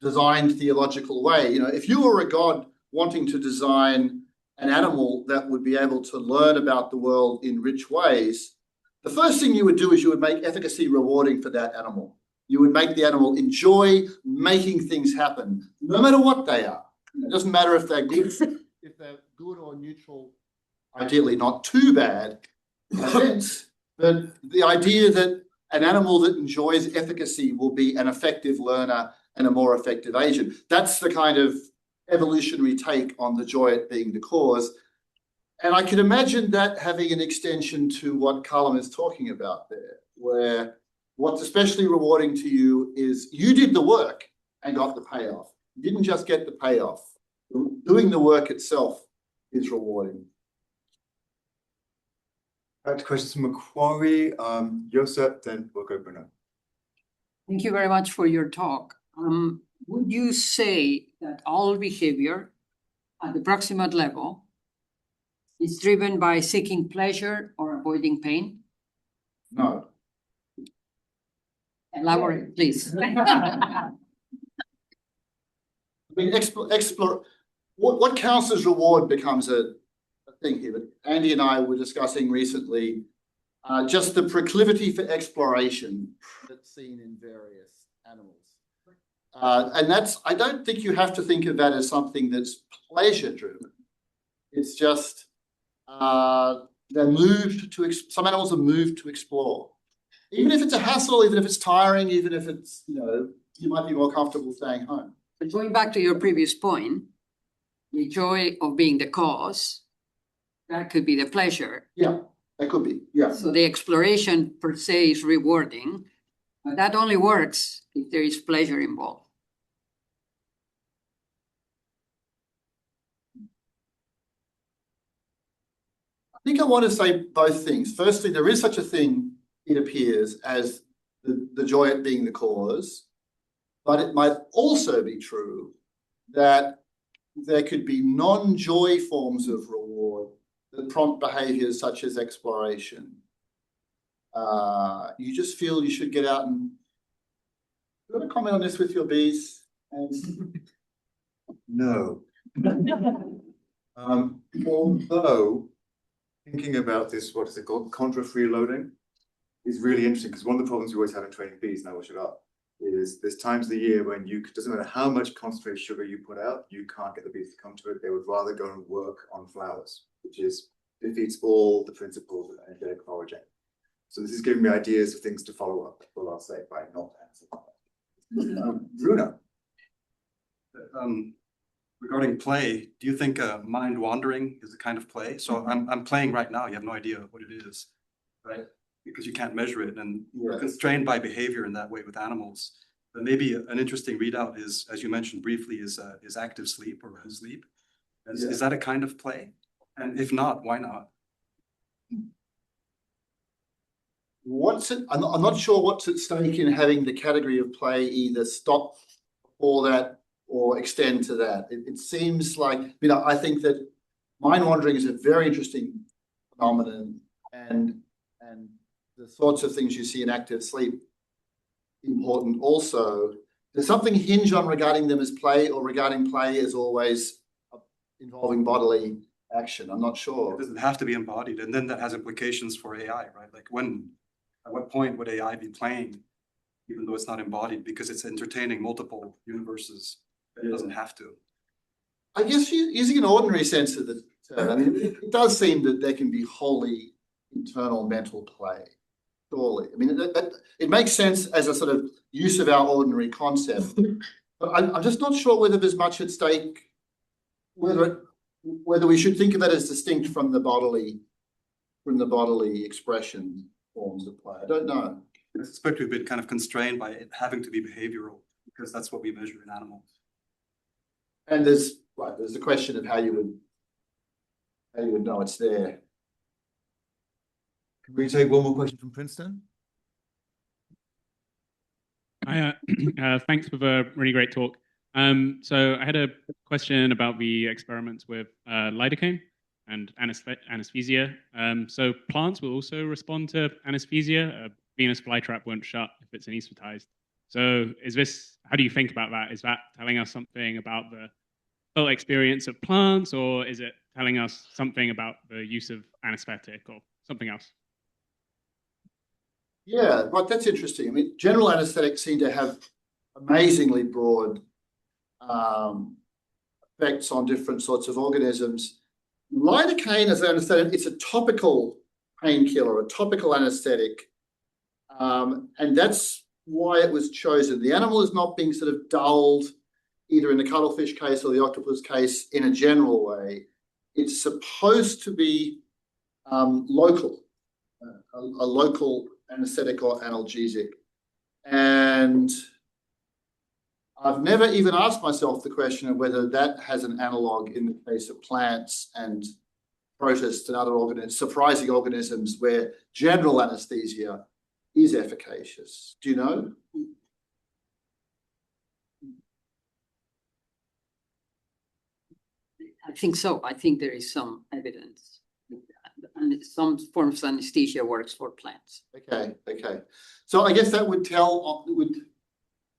designed theological way, if you were a god wanting to design an animal that would be able to learn about the world in rich ways, the first thing you would do is you would make efficacy rewarding for that animal. You would make the animal enjoy making things happen, no matter what they are. It doesn't matter if they're good, or neutral, ideally not too bad. But the idea that an animal that enjoys efficacy will be an effective learner and a more effective agent. That's the kind of evolutionary take on the joy at being the cause. And I can imagine that having an extension to what Callum is talking about there, where what's especially rewarding to you is you did the work and got the payoff. You didn't just get the payoff. Doing the work itself is rewarding. Back to questions from Macquarie. Josep, then we'll go Bruno. Thank you very much for your talk. Would you say that all behavior at the proximate level is driven by seeking pleasure or avoiding pain? No. Elaborate, please. I mean, what counts as reward becomes a thing here. But Andy and I were discussing recently just the proclivity for exploration that's seen in various animals. And I don't think you have to think of that as something that's pleasure driven. It's just some animals are moved to explore. Even if it's a hassle, even if it's tiring, even if it's, you might be more comfortable staying home. But going back to your previous point, the joy of being the cause, that could be the pleasure. Yeah, that could be. Yeah. So the exploration per se is rewarding, but that only works if there is pleasure involved. I think I want to say both things. Firstly, there is such a thing, it appears, as the joy at being the cause, but it might also be true that there could be non-joy forms of reward that prompt behaviors such as exploration. You just feel you should get out and... You want to comment on this with your bees? No. Although thinking about this, what is it called? Contra freeloading is really interesting, because one of the problems you always have in training bees, and I will shut up, is there's times of the year when doesn't matter how much concentrated sugar you put out, you can't get the bees to come to it. They would rather go and work on flowers, which defeats all the principles of energetic foraging. So this is giving me ideas of things to follow up, well, I'll say, by not answering. Bruno. Regarding play, do you think mind wandering is a kind of play? So I'm playing right now, you have no idea what it is, right? Because you can't measure it, and we're constrained by behavior in that way with animals. But maybe an interesting readout is, as you mentioned briefly, is active sleep or REM sleep. Is that a kind of play? And if not, why not? I'm not sure what's at stake in having the category of play either stop all that or extend to that. It seems like, I think that mind wandering is a very interesting phenomenon, and the sorts of things you see in active sleep important also. Does something hinge on regarding them as play, or regarding play as always involving bodily action? I'm not sure. It doesn't have to be embodied, and then that has implications for AI, right? Like at what point would AI be playing, even though it's not embodied, because it's entertaining multiple universes? It doesn't have to. I guess using an ordinary sense of the term, it does seem that there can be wholly internal mental play. Surely, it makes sense as a sort of use of our ordinary concept, but I'm just not sure whether there's much at stake, whether we should think of that as distinct from the bodily expression forms of play. I don't know. I suspect we've been kind of constrained by it having to be behavioral, because that's what we measure in animals. And there's the question of how you would know it's there. Can we take one more question from Princeton? Thanks for the really great talk. So I had a question about the experiments with lidocaine and anesthesia. So plants will also respond to anesthesia. A Venus flytrap won't shut if it's anesthetized. So how do you think about that? Is that telling us something about the full experience of plants, or is it telling us something about the use of anesthetic or something else? Yeah, right, that's interesting. General anesthetics seem to have amazingly broad effects on different sorts of organisms. Lidocaine, as I understand it, it's a topical painkiller, a topical anesthetic, and that's why it was chosen. The animal is not being sort of dulled, either in the cuttlefish case or the octopus case, in a general way. It's supposed to be local, a local anesthetic or analgesic. And I've never even asked myself the question of whether that has an analog in the case of plants and protists and other surprising organisms where general anesthesia is efficacious. Do you know? I think so. I think there is some evidence. and some forms of anesthesia works for plants. Okay, okay. So I guess that would tell,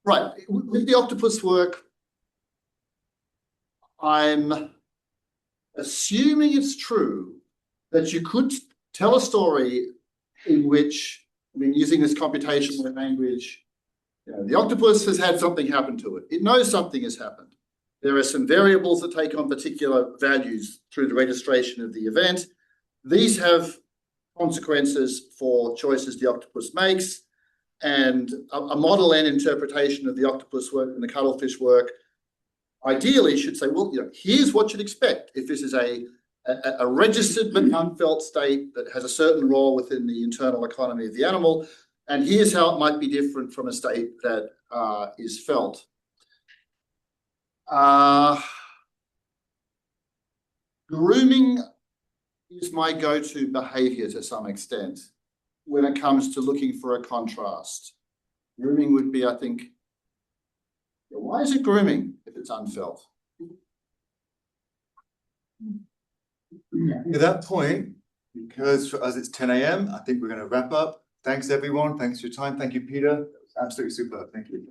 right, with the octopus work, I'm assuming it's true that you could tell a story in which, I mean, using this computational language, you know, the octopus has had something happen to it. It knows something has happened. There are some variables that take on particular values through the registration of the event. These have consequences for choices the octopus makes, and a Model N interpretation of the octopus work and the cuttlefish work ideally should say, well, you know, here's what you'd expect if this is a registered but unfelt state that has a certain role within the internal economy of the animal, and here's how it might be different from a state that is felt. Grooming is my go-to behavior to some extent when it comes to looking for a contrast. Grooming would be, I think, why is it grooming if it's unfelt? At that point, because for us it's 10 a.m., I think we're going to wrap up. Thanks everyone. Thanks for your time. Thank you, Peter. That was absolutely superb. Thank you.